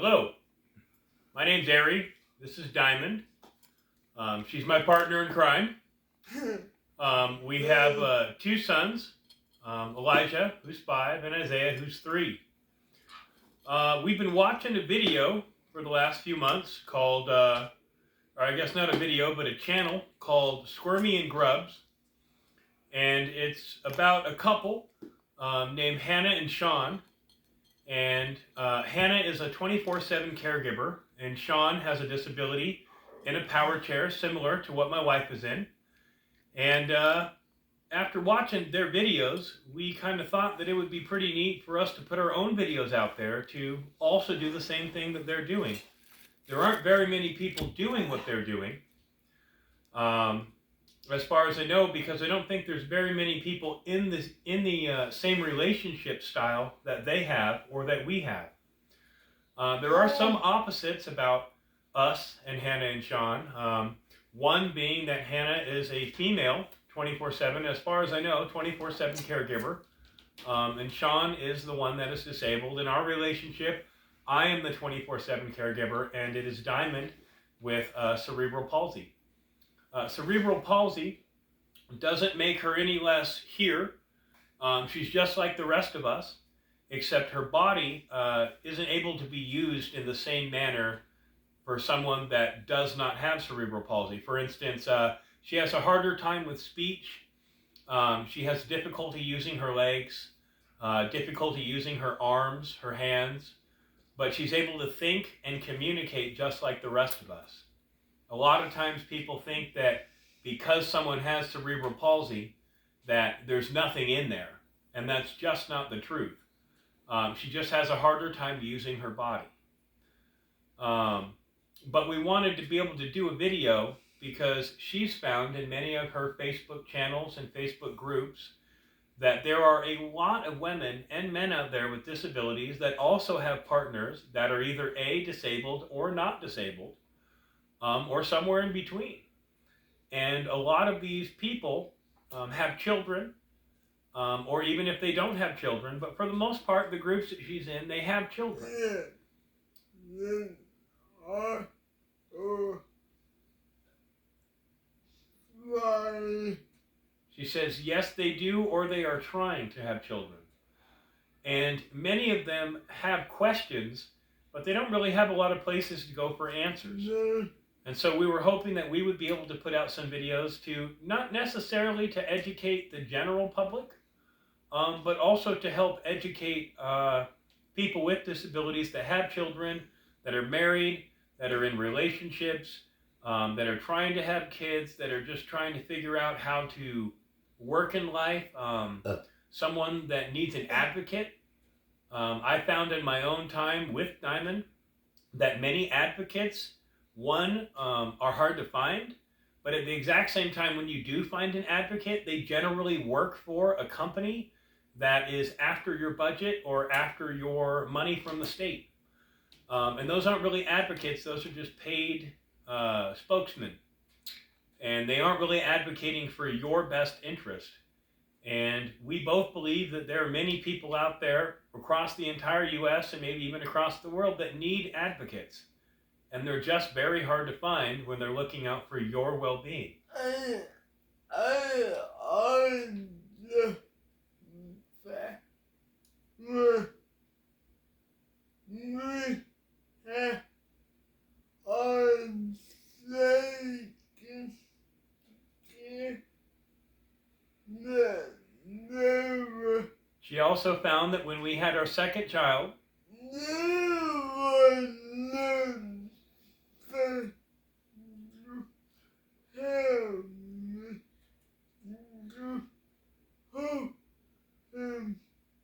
Hello, my name's Ari. This is Diamond. She's my partner in crime. We have two sons, Elijah, who's 5, and Isaiah, who's 3. We've been watching a video for the last few months called, or I guess not a video, but a channel called Squirmy and Grubs. And it's about a couple named Hannah and Sean. And Hannah is a 24/7 caregiver, and Sean has a disability in a power chair similar to what my wife is in. And after watching their videos, we kind of thought that it would be pretty neat for us to put our own videos out there to also do the same thing that they're doing. There aren't very many people doing what they're doing, as far as I know, because I don't think there's very many people in the same relationship style that they have or that we have. There are some opposites about us and Hannah and Sean. One being that Hannah is a female 24/7, as far as I know, 24/7 caregiver. And Sean is the one that is disabled. In our relationship, I am the 24/7 caregiver, and it is Diamond with cerebral palsy. Cerebral palsy doesn't make her any less here. She's just like the rest of us, except her body isn't able to be used in the same manner for someone that does not have cerebral palsy. For instance, she has a harder time with speech. She has difficulty using her legs, difficulty using her arms, her hands, but she's able to think and communicate just like the rest of us. A lot of times people think that because someone has cerebral palsy, that there's nothing in there, and that's just not the truth. She just has a harder time using her body. But we wanted to be able to do a video because she's found in many of her Facebook channels and Facebook groups that there are a lot of women and men out there with disabilities that also have partners that are either A, disabled or not disabled, or somewhere in between. And a lot of these people have children, or even if they don't have children, but for the most part, the groups that she's in, they have children. She says, yes, they do, or they are trying to have children. And many of them have questions, but they don't really have a lot of places to go for answers. And so we were hoping that we would be able to put out some videos to, not necessarily to educate the general public, but also to help educate people with disabilities that have children, that are married, that are in relationships, that are trying to have kids, that are just trying to figure out how to work in life, someone that needs an advocate. I found in my own time with Diamond that many advocates, one, are hard to find, but at the exact same time when you do find an advocate, they generally work for a company that is after your budget or after your money from the state. And those aren't really advocates, those are just paid spokesmen. And they aren't really advocating for your best interest. And we both believe that there are many people out there across the entire U.S. and maybe even across the world that need advocates. And they're just very hard to find when they're looking out for your well-being. She also found that when we had our second child,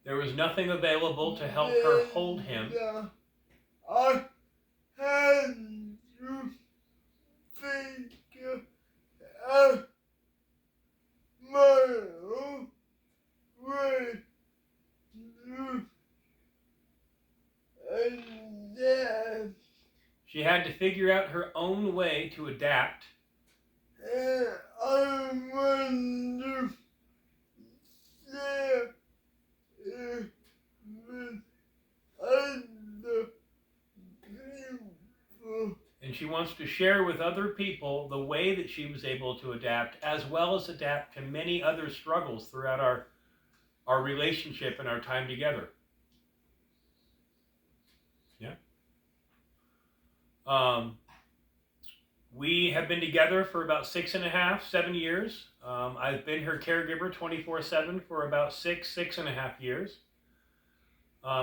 there was nothing available to help her hold him. I had to figure out my own way. And then She had to figure out her own way to adapt. I wonder if with other and she wants to share with other people the way that she was able to adapt, as well as adapt to many other struggles throughout our relationship and our time together. Yeah. We have been together for about 6.5, 7 years. I've been her caregiver 24/7 for about 6.5 years.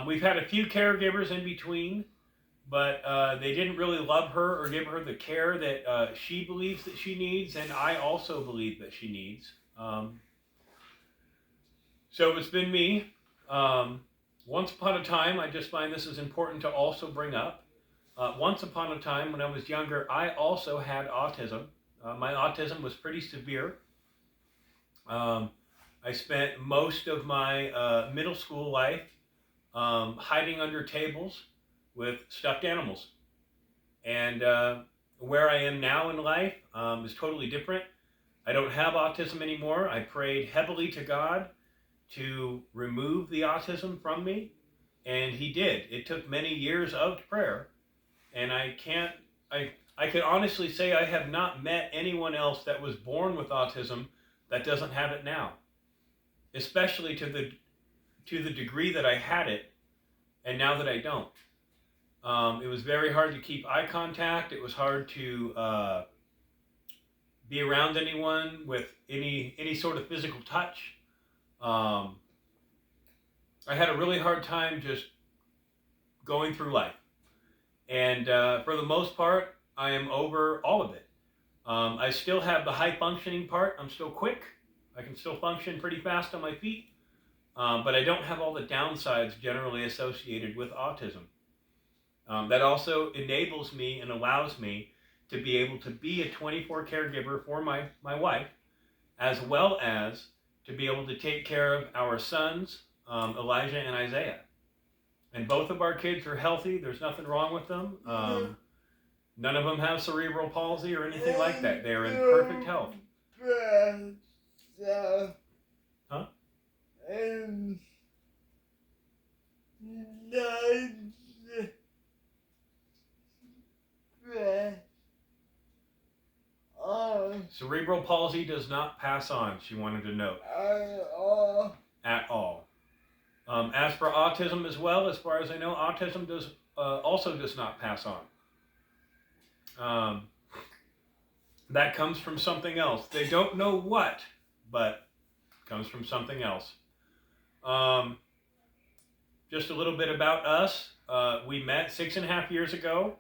We've had a few caregivers in between, but they didn't really love her or give her the care that she believes that she needs, and I also believe that she needs. So it's been me. Once upon a time, I just find this is important to also bring up. Once upon a time, when I was younger, I also had autism. My autism was pretty severe. I spent most of my middle school life hiding under tables with stuffed animals. And where I am now in life is totally different. I don't have autism anymore. I prayed heavily to God to remove the autism from me, and He did. It took many years of prayer, and I can honestly say I have not met anyone else that was born with autism that doesn't have it now, especially to the degree that I had it, and now that I don't. It was very hard to keep eye contact. It was hard to be around anyone with any sort of physical touch. I had a really hard time just going through life. And for the most part, I am over all of it. I still have the high functioning part. I'm still quick. I can still function pretty fast on my feet. But I don't have all the downsides generally associated with autism. That also enables me and allows me to be able to be a 24 caregiver for my wife, as well as to be able to take care of our sons, Elijah and Isaiah. And both of our kids are healthy. There's nothing wrong with them. None of them have cerebral palsy or anything like that. They're in perfect health. Huh? And Cerebral palsy does not pass on, she wanted to note. At all. As for autism as well, as far as I know, autism also does not pass on. That comes from something else. They don't know what, but it comes from something else. Just a little bit about us. We met 6.5 years ago.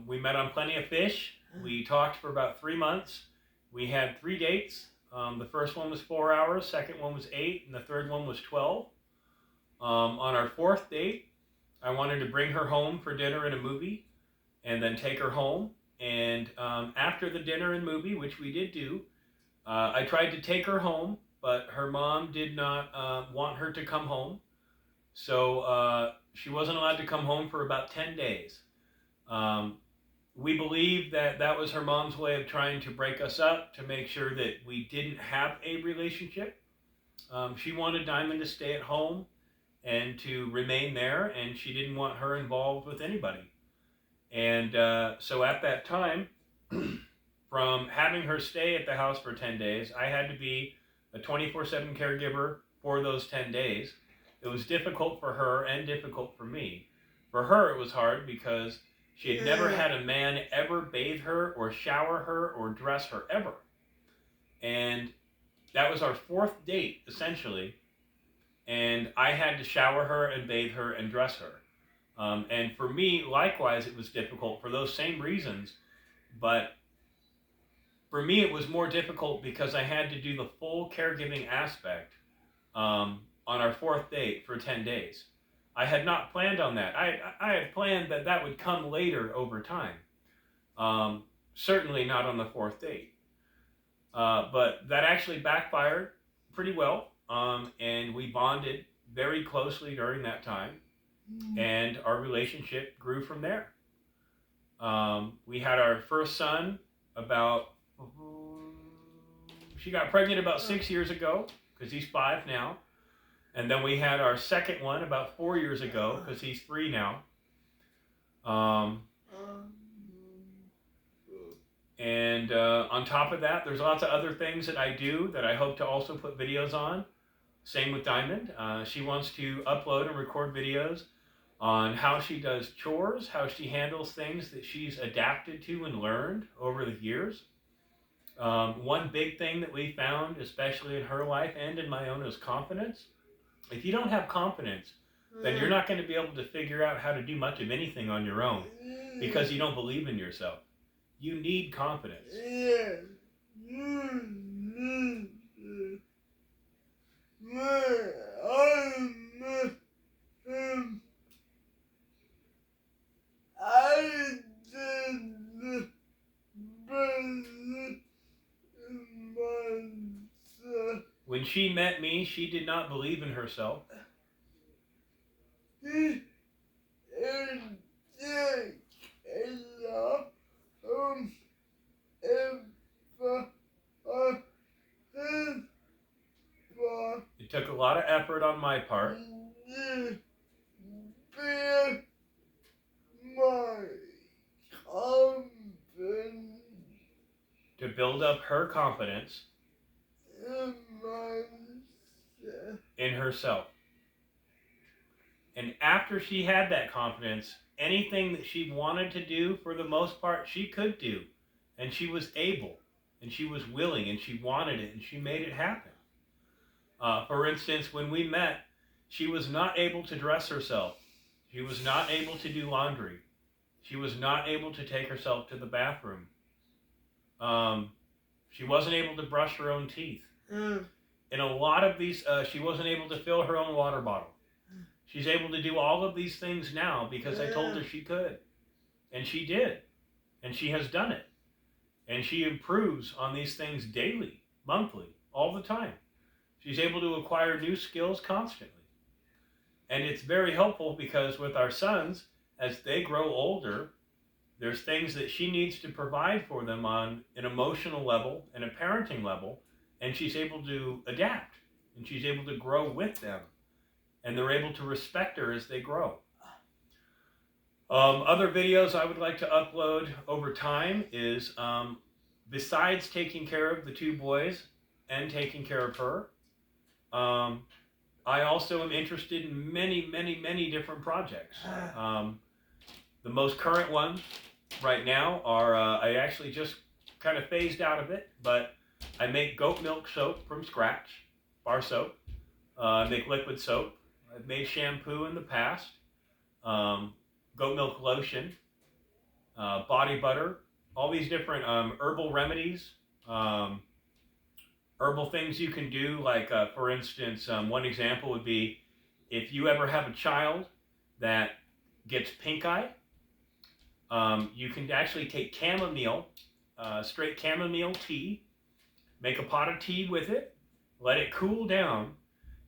We met on Plenty of Fish. We talked for about 3 months. We had 3 dates. The first one was 4 hours, second one was 8, and the third one was 12. On our 4th date, I wanted to bring her home for dinner and a movie, and then take her home. And after the dinner and movie, which we did do, I tried to take her home, but her mom did not want her to come home. So she wasn't allowed to come home for about 10 days. We believe that that was her mom's way of trying to break us up, to make sure that we didn't have a relationship. She wanted Diamond to stay at home and to remain there, and she didn't want her involved with anybody. And so at that time, from having her stay at the house for 10 days, I had to be a 24/7 caregiver for those 10 days. It was difficult for her and difficult for me. For her, it was hard because she had never had a man ever bathe her or shower her or dress her ever. And that was our 4th date, essentially. And I had to shower her and bathe her and dress her. And for me, likewise, it was difficult for those same reasons. But for me, it was more difficult because I had to do the full caregiving aspect on our 4th date for 10 days. I had not planned on that. I had planned that that would come later over time. Certainly not on the 4th date. But that actually backfired pretty well. And we bonded very closely during that time. And our relationship grew from there. We had our first son she got pregnant about 6 years ago, because he's 5 now. And then we had our second one about 4 years ago, because he's 3 now. And on top of that, there's lots of other things that I do that I hope to also put videos on. Same with Diamond. She wants to upload and record videos on how she does chores, how she handles things that she's adapted to and learned over the years. One big thing that we found, especially in her life and in my own, is confidence. If you don't have confidence, then you're not going to be able to figure out how to do much of anything on your own because you don't believe in yourself. You need confidence. When she met me, she did not believe in herself. It took a lot of effort on my part. To build up her confidence in herself. And after she had that confidence, anything that she wanted to do, for the most part, she could do. And she was able, and she was willing, and she wanted it, and she made it happen. For instance, when we met, she was not able to dress herself. She was not able to do laundry. She was not able to take herself to the bathroom. She wasn't able to brush her own teeth. In a lot of these, she wasn't able to fill her own water bottle. She's able to do all of these things now because I told her she could. And she did. And she has done it. And she improves on these things daily, monthly, all the time. She's able to acquire new skills constantly. And it's very helpful because with our sons, as they grow older, there's things that she needs to provide for them on an emotional level and a parenting level, and she's able to adapt, and she's able to grow with them, and they're able to respect her as they grow. Other videos I would like to upload over time is, besides taking care of the two boys and taking care of her, I also am interested in many, many, many different projects. The most current ones right now are, I actually just kind of phased out of it, but I make goat milk soap from scratch, bar soap. I make liquid soap. I've made shampoo in the past, goat milk lotion, body butter, all these different herbal remedies, herbal things you can do. Like, for instance, one example would be if you ever have a child that gets pink eye, you can actually take chamomile, straight chamomile tea, make a pot of tea with it, let it cool down,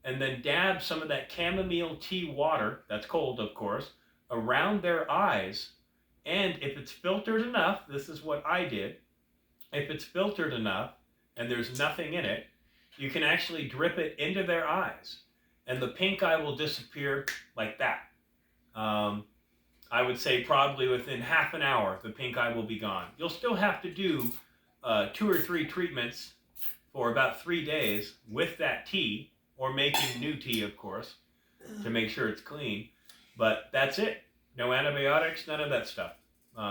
and then dab some of that chamomile tea water, that's cold of course, around their eyes. And if it's filtered enough, this is what I did, if it's filtered enough and there's nothing in it, you can actually drip it into their eyes and the pink eye will disappear like that. I would say probably within half an hour, the pink eye will be gone. You'll still have to do 2 or 3 treatments for about 3 days with that tea, or making new tea, of course, to make sure it's clean. But that's it. No antibiotics, none of that stuff.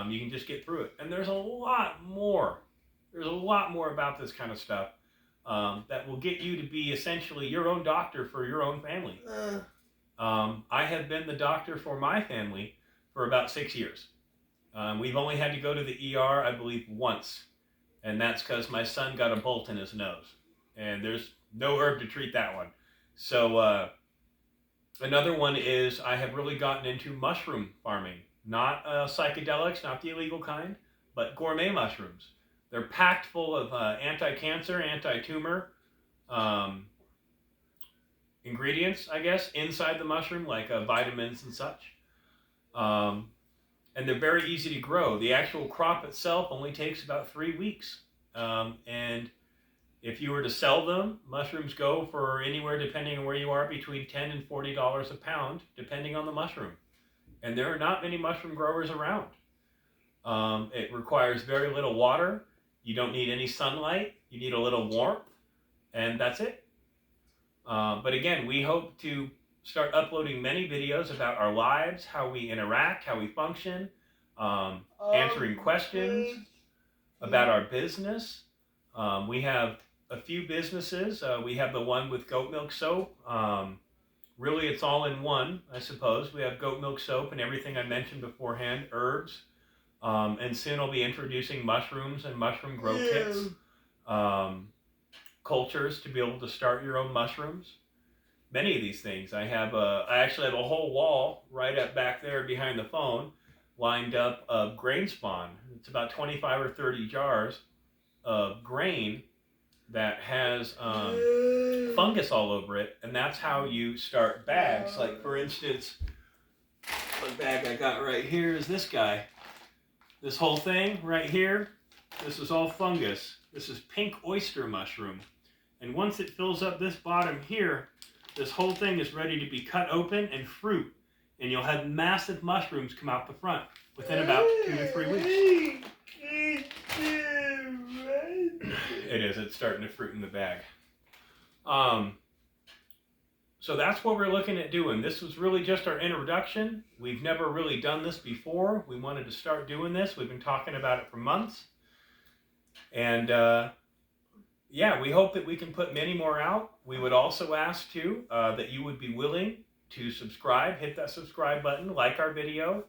You can just get through it. And there's a lot more. There's a lot more about this kind of stuff that will get you to be essentially your own doctor for your own family. I have been the doctor for my family for about 6 years. We've only had to go to the ER, I believe, once. And that's because my son got a bolt in his nose. And there's no herb to treat that one. So another one is I have really gotten into mushroom farming. Not psychedelics, not the illegal kind, but gourmet mushrooms. They're packed full of anti-cancer, anti-tumor ingredients, I guess, inside the mushroom, like vitamins and such. And they're very easy to grow. The actual crop itself only takes about 3 weeks. And if you were to sell them, mushrooms go for anywhere, depending on where you are, between $10 and $40 a pound, depending on the mushroom. And there are not many mushroom growers around. It requires very little water. You don't need any sunlight. You need a little warmth, and that's it. But again, we hope to start uploading many videos about our lives, how we interact, how we function, answering questions about our business. We have a few businesses. We have the one with goat milk soap. Really, it's all in one, I suppose. We have goat milk soap and everything I mentioned beforehand, herbs. And soon I'll be introducing mushrooms and mushroom grow kits, cultures to be able to start your own mushrooms. Many of these things. I actually have a whole wall right up back there behind the phone lined up of grain spawn. It's about 25 or 30 jars of grain that has fungus all over it, and that's how you start bags. Like, for instance, one bag I got right here is this guy. This whole thing right here, this is all fungus. This is pink oyster mushroom. And once it fills up this bottom here, this whole thing is ready to be cut open and fruit. And you'll have massive mushrooms come out the front within about 2 to 3 weeks. It is. It's starting to fruit in the bag. So that's what we're looking at doing. This was really just our introduction. We've never really done this before. We wanted to start doing this. We've been talking about it for months. And yeah, we hope that we can put many more out. We would also ask too that you would be willing to subscribe, hit that subscribe button, like our video,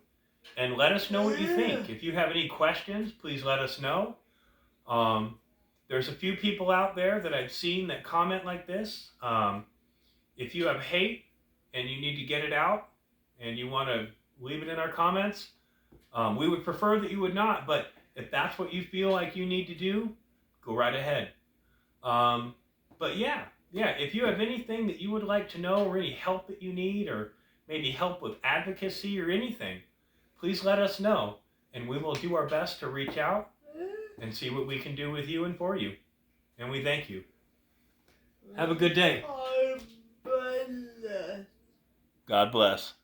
and let us know what you think. If you have any questions, please let us know. There's a few people out there that I've seen that comment like this. If you have hate and you need to get it out and you want to leave it in our comments, we would prefer that you would not, but if that's what you feel like you need to do, go right ahead. But yeah, if you have anything that you would like to know or any help that you need or maybe help with advocacy or anything, please let us know and we will do our best to reach out and see what we can do with you and for you. And we thank you. Have a good day. God bless.